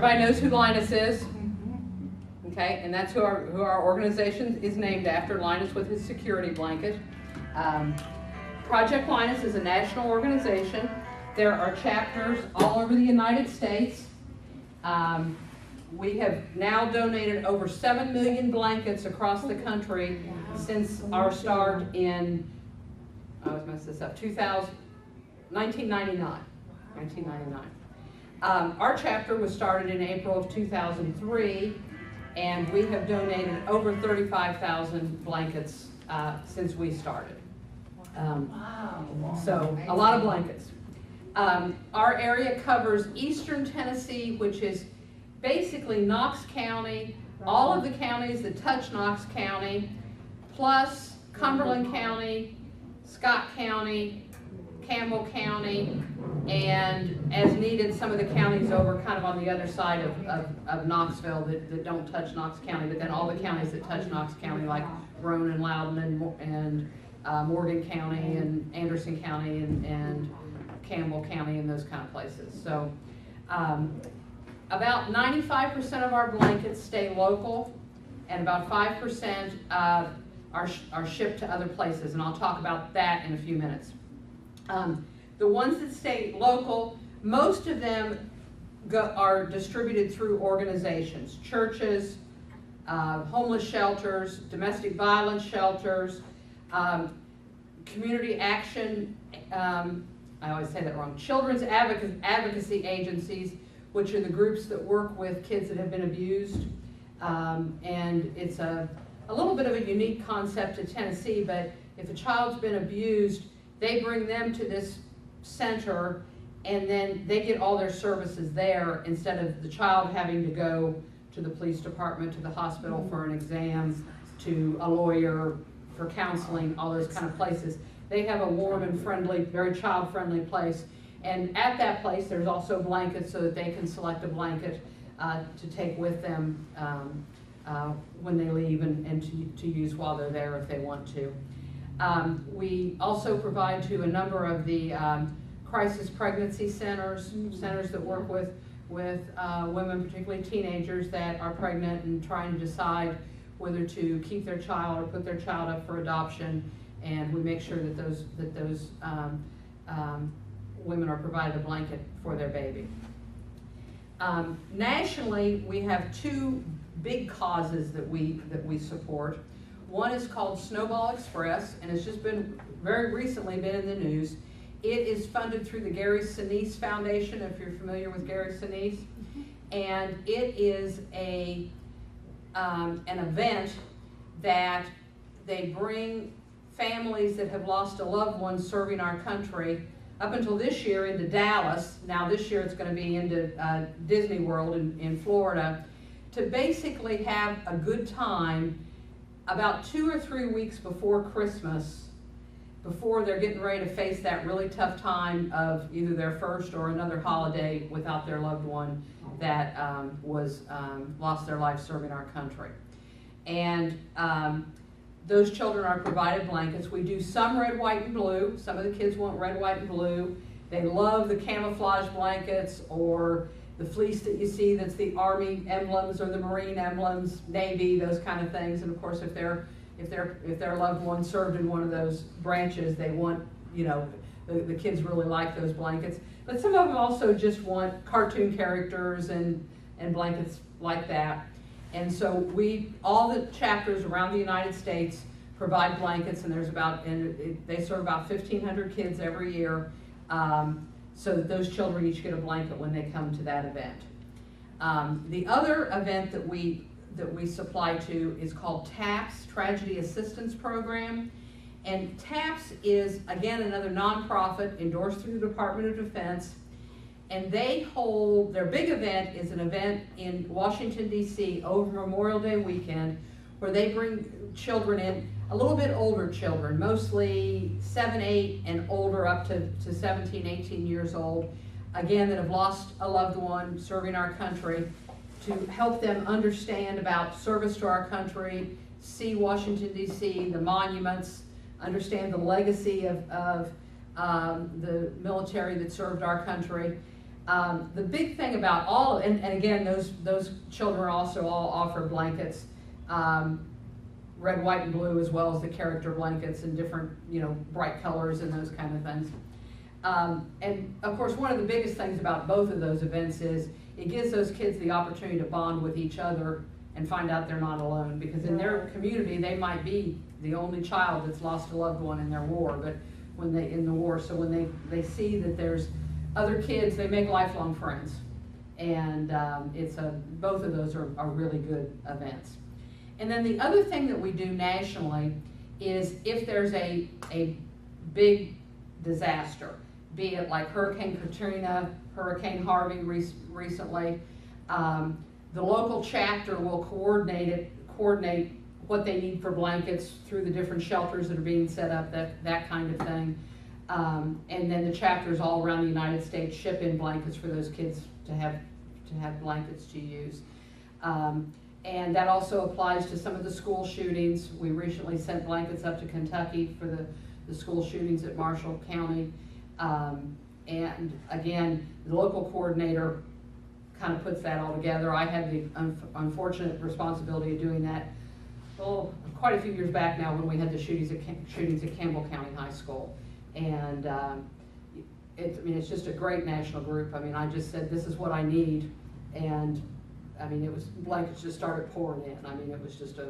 everybody knows who Linus is. Okay, and that's who our organization is named after, Linus with his security blanket. Project Linus is a national organization. There are chapters all over the United States. We have now donated over 7 million blankets across the country since our start in, I always mess this up, 1999. Our chapter was started in April of 2003, and we have donated over 35,000 blankets since we started. So a lot of blankets. Our area covers eastern Tennessee, which is basically Knox County, all of the counties that touch Knox County, plus Cumberland County, Scott County, Campbell County, and as needed, some of the counties over kind of on the other side of Knoxville that don't touch Knox County, but then all the counties that touch Knox County, like Roane and Loudon and Morgan County and Anderson County and Campbell County and those kind of places. So about 95% of our blankets stay local, and about 5% are shipped to other places, and I'll talk about that in a few minutes. The ones that stay local, most of them are distributed through organizations, churches, homeless shelters, domestic violence shelters, community action, I always say that wrong, children's advocacy agencies, which are the groups that work with kids that have been abused. And it's a little bit of a unique concept to Tennessee, but if a child's been abused, they bring them to this center, and then they get all their services there instead of the child having to go to the police department, to the hospital for an exam, to a lawyer for counseling, all those kind of places. They have a warm and friendly, very child-friendly place. And at that place, there's also blankets so that they can select a blanket to take with them when they leave and to use while they're there if they want to. We also provide to a number of the crisis pregnancy centers that work with women, particularly teenagers that are pregnant and trying to decide whether to keep their child or put their child up for adoption, and we make sure that those women are provided a blanket for their baby. Nationally, we have two big causes that we support. One is called Snowball Express, and it's just been very recently been in the news. It is funded through the Gary Sinise Foundation, if you're familiar with Gary Sinise, and it is an event that they bring families that have lost a loved one serving our country up until this year into Dallas. Now this year it's going to be into Disney World in Florida, to basically have a good time about 2 or 3 weeks before Christmas, before they're getting ready to face that really tough time of either their first or another holiday without their loved one that lost their life serving our country. And those children are provided blankets. We do some red, white, and blue. Some of the kids want red, white, and blue. They love the camouflage blankets or the fleece that you see that's the Army emblems or the Marine emblems, Navy, those kind of things. And of course, if their loved one served in one of those branches, they want, the kids really like those blankets. But some of them also just want cartoon characters and blankets like that. And so all the chapters around the United States provide blankets, and they serve about 1,500 kids every year, so that those children each get a blanket when they come to that event. The other event that we supply to is called TAPS, Tragedy Assistance Program. And TAPS is, again, another nonprofit endorsed through the Department of Defense. And they hold, their big event is an event in Washington, D.C. over Memorial Day weekend, where they bring children in, a little bit older children, mostly 7, 8, and older, up to 17, 18 years old, again, that have lost a loved one serving our country, to help them understand about service to our country, see Washington, D.C., the monuments, understand the legacy of the military that served our country. The big thing about all, and again, those children also all offer blankets, red, white, and blue, as well as the character blankets in different, bright colors and those kind of things. And of course, one of the biggest things about both of those events is it gives those kids the opportunity to bond with each other and find out they're not alone, because in their community, they might be the only child that's lost a loved one in their war, but when they see that there's other kids, they make lifelong friends. And both of those are really good events. And then the other thing that we do nationally is if there's a big disaster, be it like Hurricane Katrina, Hurricane Harvey recently, the local chapter will coordinate what they need for blankets through the different shelters that are being set up, that kind of thing. And then the chapters all around the United States ship in blankets for those kids to have blankets to use. And that also applies to some of the school shootings. We recently sent blankets up to Kentucky for the school shootings at Marshall County. And again, the local coordinator kind of puts that all together. I had the unfortunate responsibility of doing that quite a few years back now when we had the shootings at Campbell County High School. And it's just a great national group. I mean, I just said, this is what I need. And I mean, blankets just started pouring in. I mean, it was just I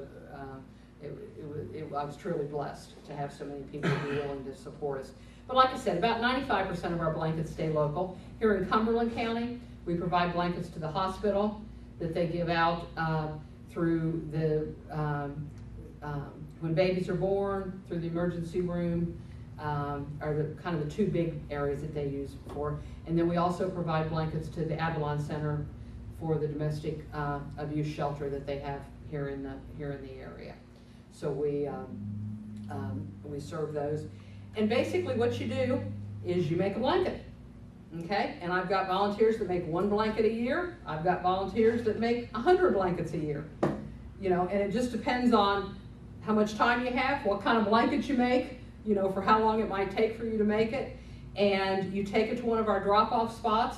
was truly blessed to have so many people be willing to support us. But like I said, about 95% of our blankets stay local. Here in Cumberland County, we provide blankets to the hospital that they give out through when babies are born, through the emergency room, are kind of the two big areas that they use for. And then we also provide blankets to the Avalon Center for the domestic abuse shelter that they have here in the area. So we serve those. And basically what you do is you make a blanket, okay? And I've got volunteers that make one blanket a year. I've got volunteers that make 100 blankets a year. And it just depends on how much time you have, what kind of blankets you make, for how long it might take for you to make it. And you take it to one of our drop-off spots,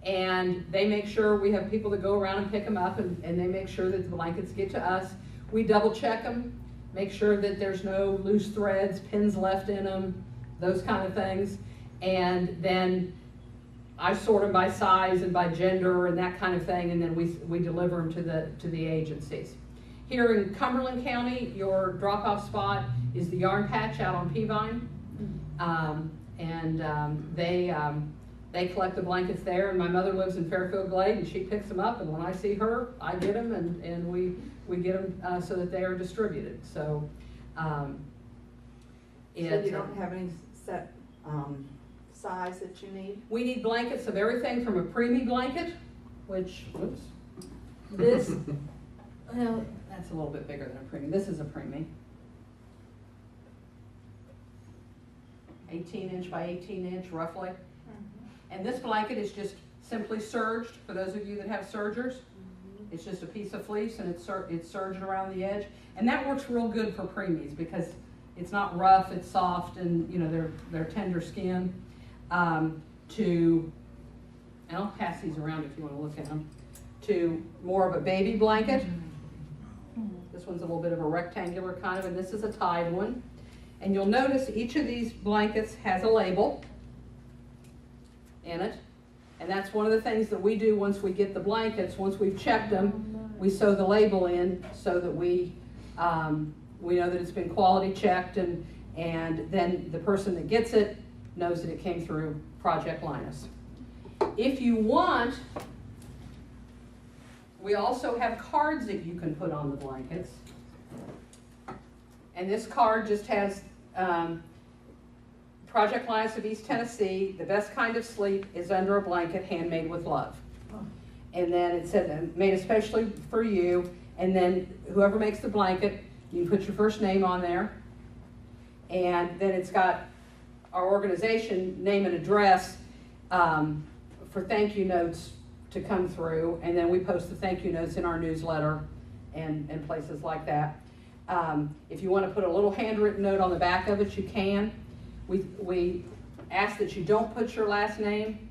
and they make sure we have people that go around and pick them up, and they make sure that the blankets get to us. We double check them, make sure that there's no loose threads, pins left in them, those kind of things. And then I sort them by size and by gender and that kind of thing, and then we deliver them to the agencies. Here in Cumberland County, your drop-off spot is the Yarn Patch out on Peavine. They collect the blankets there, and my mother lives in Fairfield Glade, and she picks them up, and when I see her, I get them, and we get them so that they are distributed. So, so you don't have any set size that you need? We need blankets of everything from a preemie blanket, which, this, well, that's a little bit bigger than a preemie. This is a preemie. 18-inch by 18-inch, roughly. And this blanket is just simply serged, for those of you that have sergers. It's just a piece of fleece, and it's serged around the edge. And that works real good for preemies because it's not rough, it's soft, and they're tender skin. And I'll pass these around if you want to look at them, to more of a baby blanket. This one's a little bit of a rectangular kind of, and this is a tied one. And you'll notice each of these blankets has a label in it. And that's one of the things that we do once we get the blankets. Once we've checked them, we sew the label in so that we know that it's been quality checked, and then the person that gets it knows that it came through Project Linus. If you want, we also have cards that you can put on the blankets. And this card just has Project Linus of East Tennessee, the best kind of sleep is under a blanket, handmade with love. And then it said, made especially for you, and then whoever makes the blanket, you put your first name on there, and then it's got our organization name and address for thank you notes to come through, and then we post the thank you notes in our newsletter and places like that. If you want to put a little handwritten note on the back of it, you can. We ask that you don't put your last name,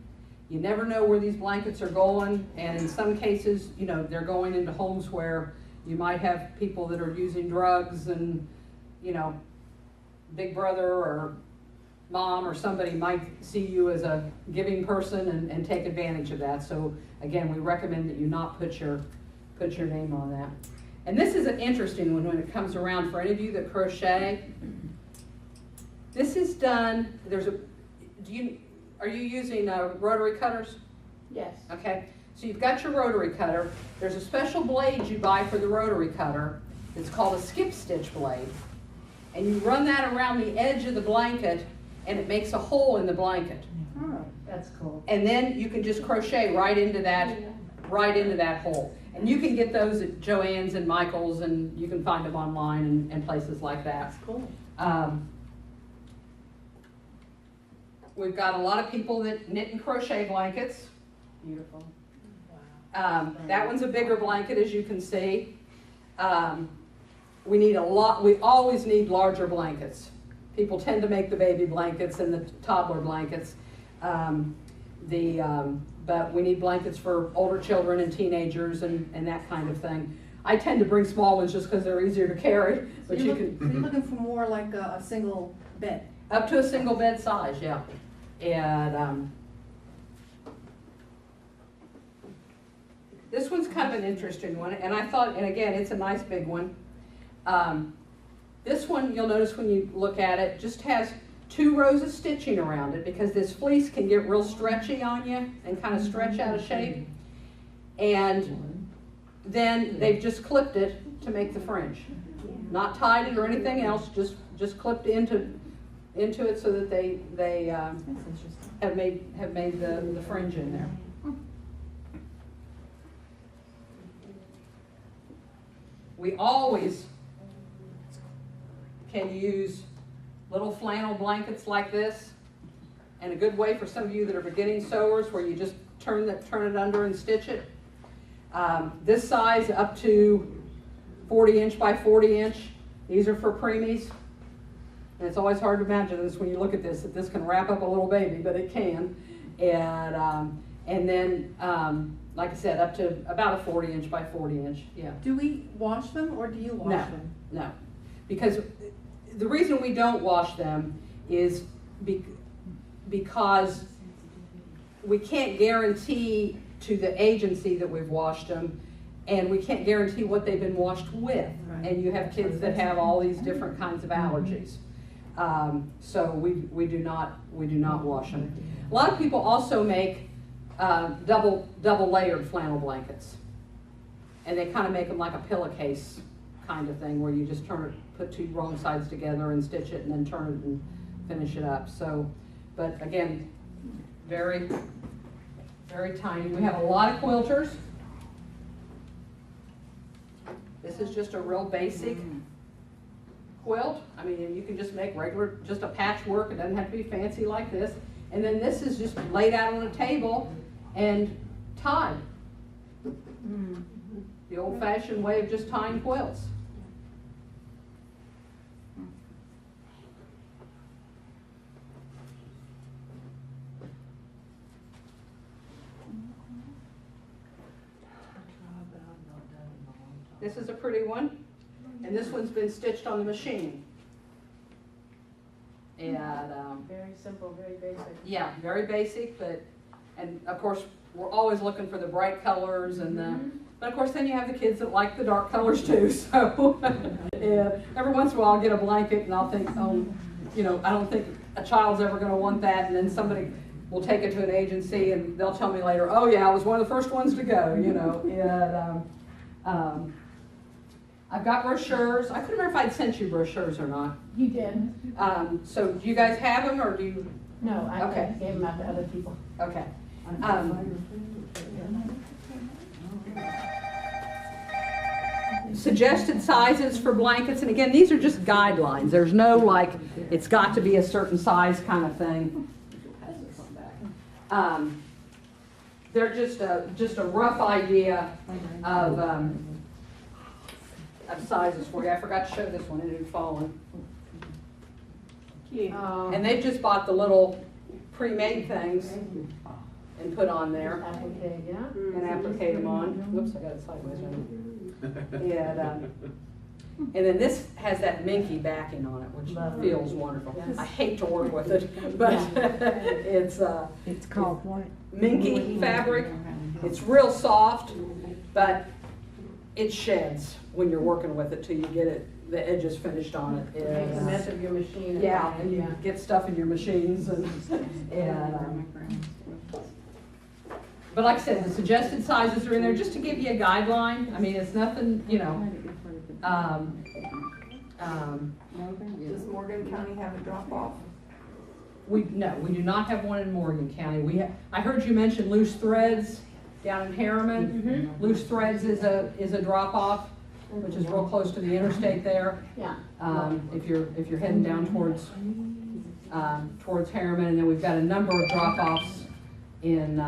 You never know where these blankets are going, and in some cases, you know, they're going into homes where you might have people that are using drugs, and, you know, big brother or mom or somebody might see you as a giving person and take advantage of that. So again, we recommend that you not put your name on that. And this is an interesting one when it comes around for any of you that crochet. This is done, are you using rotary cutters? Yes. Okay, so you've got your rotary cutter. There's a special blade you buy for the rotary cutter. It's called a skip stitch blade. And you run that around the edge of the blanket, and it makes a hole in the blanket. Oh, that's cool. And then you can just crochet right into that hole. And you can get those at Joann's and Michael's, and you can find them online and places like that. That's cool. We've got a lot of people that knit and crochet blankets. Beautiful. That one's a bigger blanket, as you can see. We always need larger blankets. People tend to make the baby blankets and the toddler blankets. But we need blankets for older children and teenagers and that kind of thing. I tend to bring small ones just because they're easier to carry. But So you're looking for more like a single bed? Up to a single bed size, yeah. And this one's kind of an interesting one, and I thought, and again, it's a nice big one. This one, you'll notice when you look at it, just has 2 rows of stitching around it because this fleece can get real stretchy on you and kind of stretch out of shape. And then they've just clipped it to make the fringe. Not tied it or anything else, just clipped into it so that they have made the fringe in there. We always can use little flannel blankets like this, and a good way for some of you that are beginning sewers where you just turn it under and stitch it. This size up to 40 inch by 40 inch. These are for preemies. And it's always hard to imagine this when you look at this, that this can wrap up a little baby, but it can. And then, like I said, up to about a 40 inch by 40 inch, yeah. Do we wash them or do you wash them? No, because the reason we don't wash them is because we can't guarantee to the agency that we've washed them, and we can't guarantee what they've been washed with. Right. And you have kids that have all these different kinds of allergies. So we do not wash them. A lot of people also make double layered flannel blankets, and they kind of make them like a pillowcase kind of thing, where you just put 2 wrong sides together and stitch it, and then turn it and finish it up. So, but again, very, very tiny. We have a lot of quilters. This is just a real basic quilt. I mean, you can just make just a patchwork. It doesn't have to be fancy like this. And then this is just laid out on a table and tied. The old-fashioned way of just tying quilts. This is a pretty one, and this one's been stitched on the machine. And Very simple, very basic. yeah, very basic, and of course we're always looking for the bright colors but of course then you have the kids that like the dark colors too. So yeah, every once in a while I'll get a blanket and I'll think, oh, you know, I don't think a child's ever going to want that, and then somebody will take it to an agency and they'll tell me later, oh yeah, I was one of the first ones to go, you know. And I've got brochures. I couldn't remember if I'd sent you brochures or not. You did? So do you guys have them, or do you? No, I Okay. gave them out to other people. Okay. Suggested sizes for blankets, and again, these are just guidelines. There's no like, it's got to be a certain size kind of thing. They're just a rough idea of sizes for you. I forgot to show this one, it had fallen. Cute. And they've just bought the little pre-made things. and put on there Applique, yeah. and applique them on. Whoops, I got it sideways right now. And then this has that minky backing on it, which Lovely. feels wonderful. Yes. I hate to work with it, but It's called what? minky fabric. It's real soft, but it sheds when you're working with it till you get it, the edges finished on it. Makes a And, mess of your machine. yeah, and you get stuff in your machines but like I said, the suggested sizes are in there just to give you a guideline. I mean, it's nothing, you know. Does Morgan County have a drop-off? No, we do not have one in Morgan County. I heard you mention Loose Threads down in Harriman. Mhm. Loose Threads is a drop-off, which is real close to the interstate there. Yeah. If you're heading down towards Harriman, and then we've got a number of drop-offs in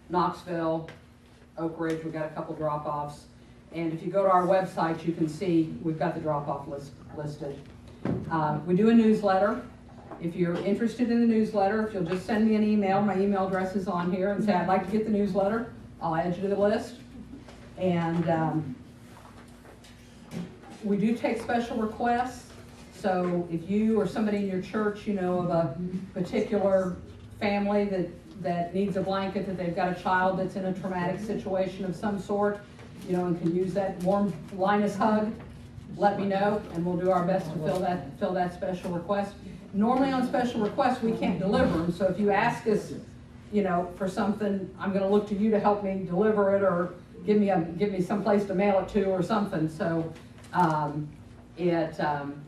Knoxville, Oak Ridge. We've got a couple drop-offs, and if you go to our website, you can see we've got the drop-off list listed. We do a newsletter. If you're interested in the newsletter, if you'll just send me an email, my email address is on here, and say I'd like to get the newsletter, I'll add you to the list. And we do take special requests. So if you or somebody in your church, you know, of a particular family that needs a blanket, that they've got a child that's in a traumatic situation of some sort, you know, and can use that warm Linus hug, let me know, and we'll do our best to fill that special request. Normally on special requests, we can't deliver them, so if you ask us, you know, for something, I'm gonna look to you to help me deliver it, or give me some place to mail it to or something. So,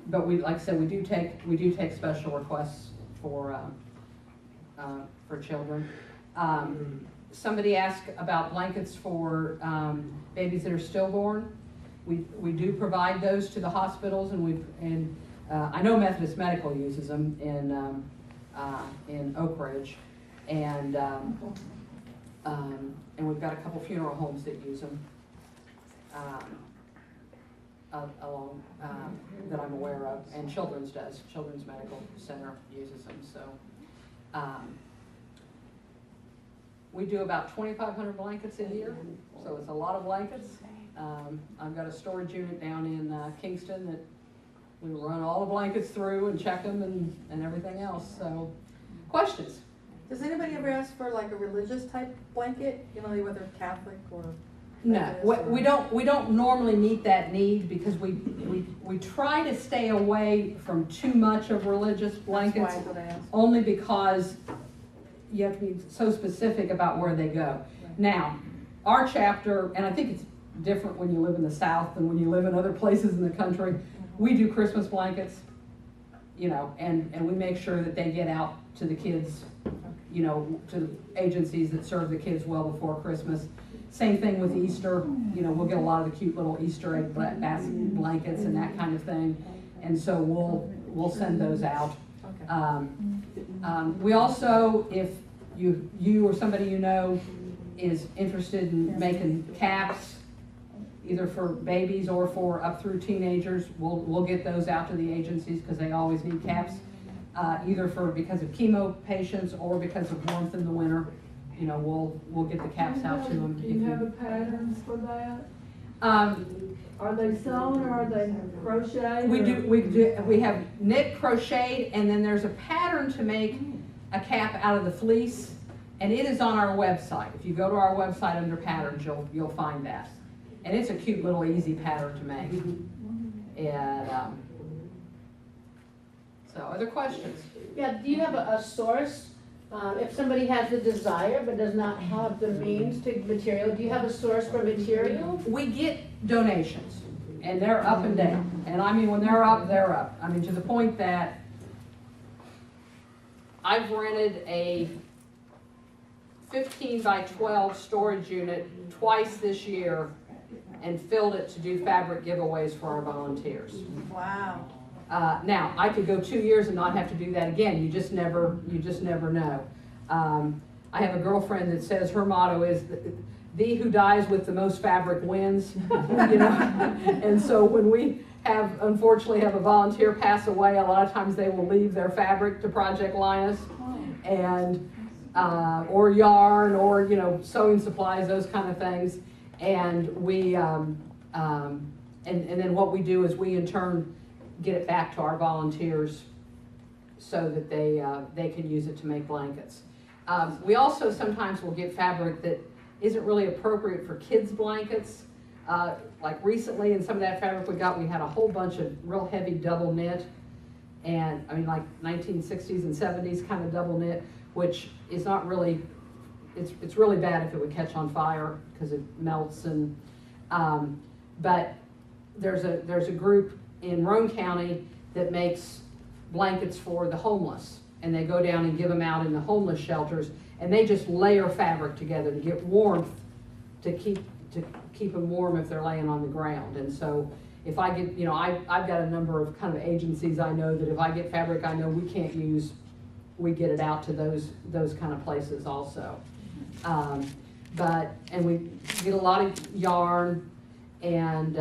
but we, like I said, we do take special requests for children. Somebody asked about blankets for babies that are stillborn. We do provide those to the hospitals, and I know Methodist Medical uses them in Oak Ridge, and we've got a couple funeral homes that use them along that I'm aware of, and Children's Medical Center uses them. So we do about 2,500 blankets a year, so it's a lot of blankets. I've got a storage unit down in Kingston that we run all the blankets through and check them and everything else. So, questions? Does anybody ever ask for like a religious type blanket, you know, whether Catholic or? No, Methodist we don't normally meet that need, because we try to stay away from too much of religious blankets, That's why I asked. only because you have to be so specific about where they go. Now, our chapter, and I think it's different when you live in the South than when you live in other places in the country, we do Christmas blankets, you know, and we make sure that they get out to the kids, you know, to the agencies that serve the kids well before Christmas. Same thing with Easter, you know, we'll get a lot of the cute little Easter egg basket blankets and that kind of thing, and so we'll send those out. Okay. We also, if you or somebody you know is interested in making caps, either for babies or for up through teenagers, we'll get those out to the agencies, because they always need caps, either because of chemo patients or because of warmth in the winter. You know, we'll get the caps out to them. Do you have a pattern for that? Um, Are they sewn or are they crocheted? we have knit, crocheted, and then there's a pattern to make a cap out of the fleece, and it is on our website. If you go to our website under patterns, you'll find that. And it's a cute little easy pattern to make. And so, other questions? Yeah, do you have a source? If somebody has the desire but does not have the means to material, do you have a source for material? We get donations, and they're up and down. And I mean, when they're up, they're up. I mean, to the point that I've rented a 15 by 12 storage unit twice this year and filled it to do fabric giveaways for our volunteers. Wow. Now, I could go 2 years and not have to do that again. You just never know. I have a girlfriend that says her motto is, "Thee who dies with the most fabric wins," you know. And so when we unfortunately have a volunteer pass away, a lot of times they will leave their fabric to Project Linus, and, or yarn, or, you know, sewing supplies, those kind of things. And we, and then what we do is we in turn get it back to our volunteers so that they can use it to make blankets. We also sometimes will get fabric that isn't really appropriate for kids' blankets. Like recently, in some of that fabric we got, we had a whole bunch of real heavy double knit, and I mean like 1960s and 70s kind of double knit, which is not really, it's really bad if it would catch on fire because it melts. And but there's a group in Roane County that makes blankets for the homeless, and they go down and give them out in the homeless shelters, and they just layer fabric together to get warmth, to keep them warm if they're laying on the ground. And so if I get, you know, I've got a number of kind of agencies I know that if I get fabric I know we can't use, we get it out to those kind of places also. And we get a lot of yarn, and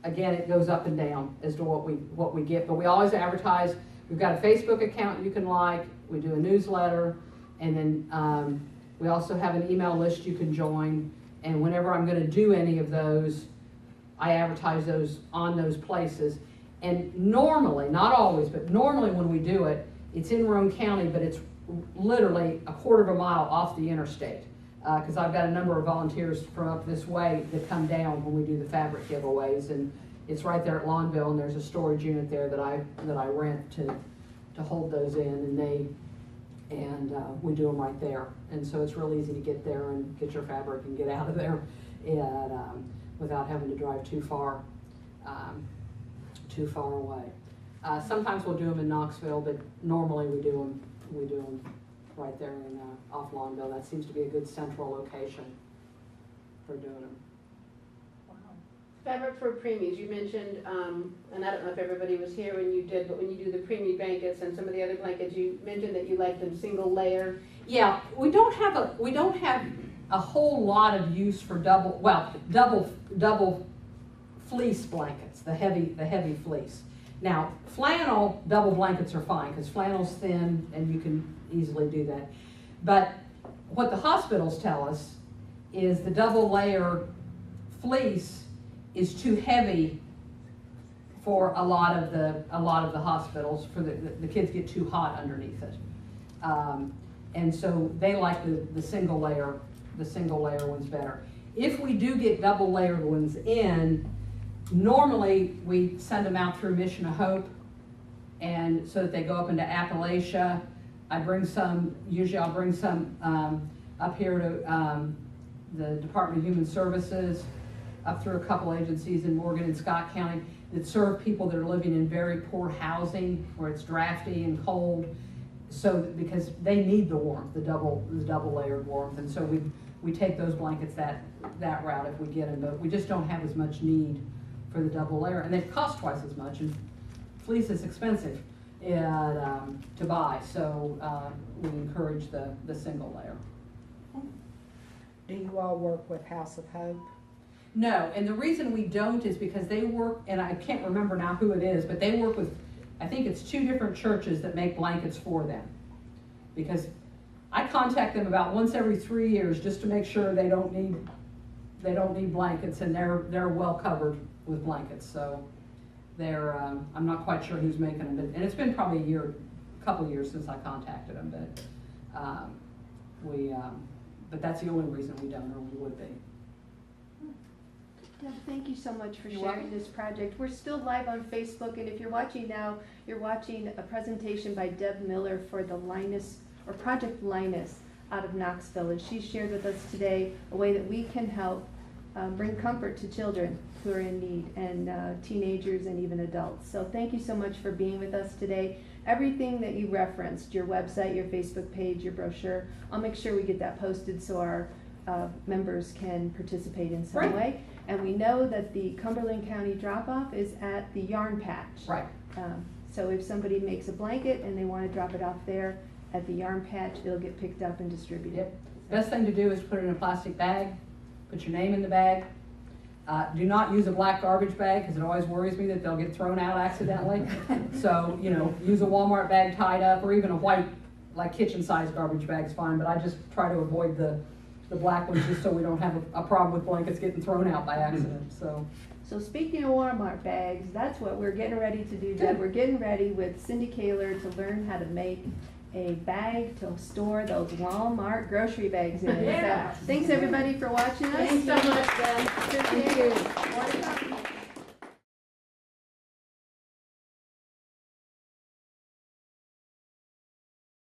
again, it goes up and down as to what we get, but we always advertise. We've got a Facebook account you can like, we do a newsletter, and then we also have an email list you can join, and whenever I'm gonna do any of those, I advertise those on those places. And normally, not always, but normally when we do it, it's in Roane County, but it's literally a quarter of a mile off the interstate. Because I've got a number of volunteers from up this way that come down when we do the fabric giveaways, and it's right there at Lawnville, and there's a storage unit there that I rent to hold those in, and we do them right there. And so it's real easy to get there and get your fabric and get out of there, and without having to drive too far away. Sometimes we'll do them in Knoxville, but normally we do them right there in off Lawnville. That seems to be a good central location for doing them. Fabric for preemies, you mentioned, and I don't know if everybody was here when you did, but when you do the preemie blankets and some of the other blankets, you mentioned that you like them single layer. Yeah, we don't have a whole lot of use for double fleece blankets, the heavy fleece. Now, flannel double blankets are fine because flannel's thin and you can easily do that. But what the hospitals tell us is the double layer fleece is too heavy for a lot of the hospitals. For the kids get too hot underneath it, and so they like the single layer ones better. If we do get double layered ones in, normally we send them out through Mission of Hope, and so that they go up into Appalachia. Usually I'll bring some up here to the Department of Human Services, up through a couple agencies in Morgan and Scott County that serve people that are living in very poor housing where it's drafty and cold. So because they need the warmth, the double layered warmth, and so we take those blankets that route if we get them, but we just don't have as much need for the double layer, and they cost twice as much, and fleece is expensive to buy, so we encourage the single layer. Do you all work with House of Hope? No, and the reason we don't is because they work, and I can't remember now who it is, but they work with, I think it's 2 different churches that make blankets for them. Because I contact them about once every 3 years just to make sure they don't need blankets, and they're well covered with blankets. So they're I'm not quite sure who's making them, and it's been probably a couple years since I contacted them, but that's the only reason we don't, or we would be. Deb, thank you so much for You're sharing welcome. this project. We're still live on Facebook, and if you're watching now, you're watching a presentation by Deb Miller for the Linus, or Project Linus, out of Knoxville, and she shared with us today a way that we can help bring comfort to children who are in need, and teenagers and even adults. So thank you so much for being with us today. Everything that you referenced, your website, your Facebook page, your brochure, I'll make sure we get that posted so our members can participate in some Right. way. And we know that the Cumberland County drop-off is at the Yarn Patch. Right. So if somebody makes a blanket and they want to drop it off there at the Yarn Patch, it'll get picked up and distributed. Yep. Best thing to do is put it in a plastic bag, put your name in the bag, Do not use a black garbage bag, because it always worries me that they'll get thrown out accidentally. So, you know, use a Walmart bag tied up, or even a white, like kitchen-sized garbage bag is fine, but I just try to avoid the black ones, just so we don't have a problem with blankets getting thrown out by accident, so. So speaking of Walmart bags, that's what we're getting ready to do, Deb. We're getting ready with Cindy Kaler to learn how to make a bag to store those Walmart grocery bags in. Yeah. So, thanks everybody for watching us. Thanks so much, Ben. Appreciate it.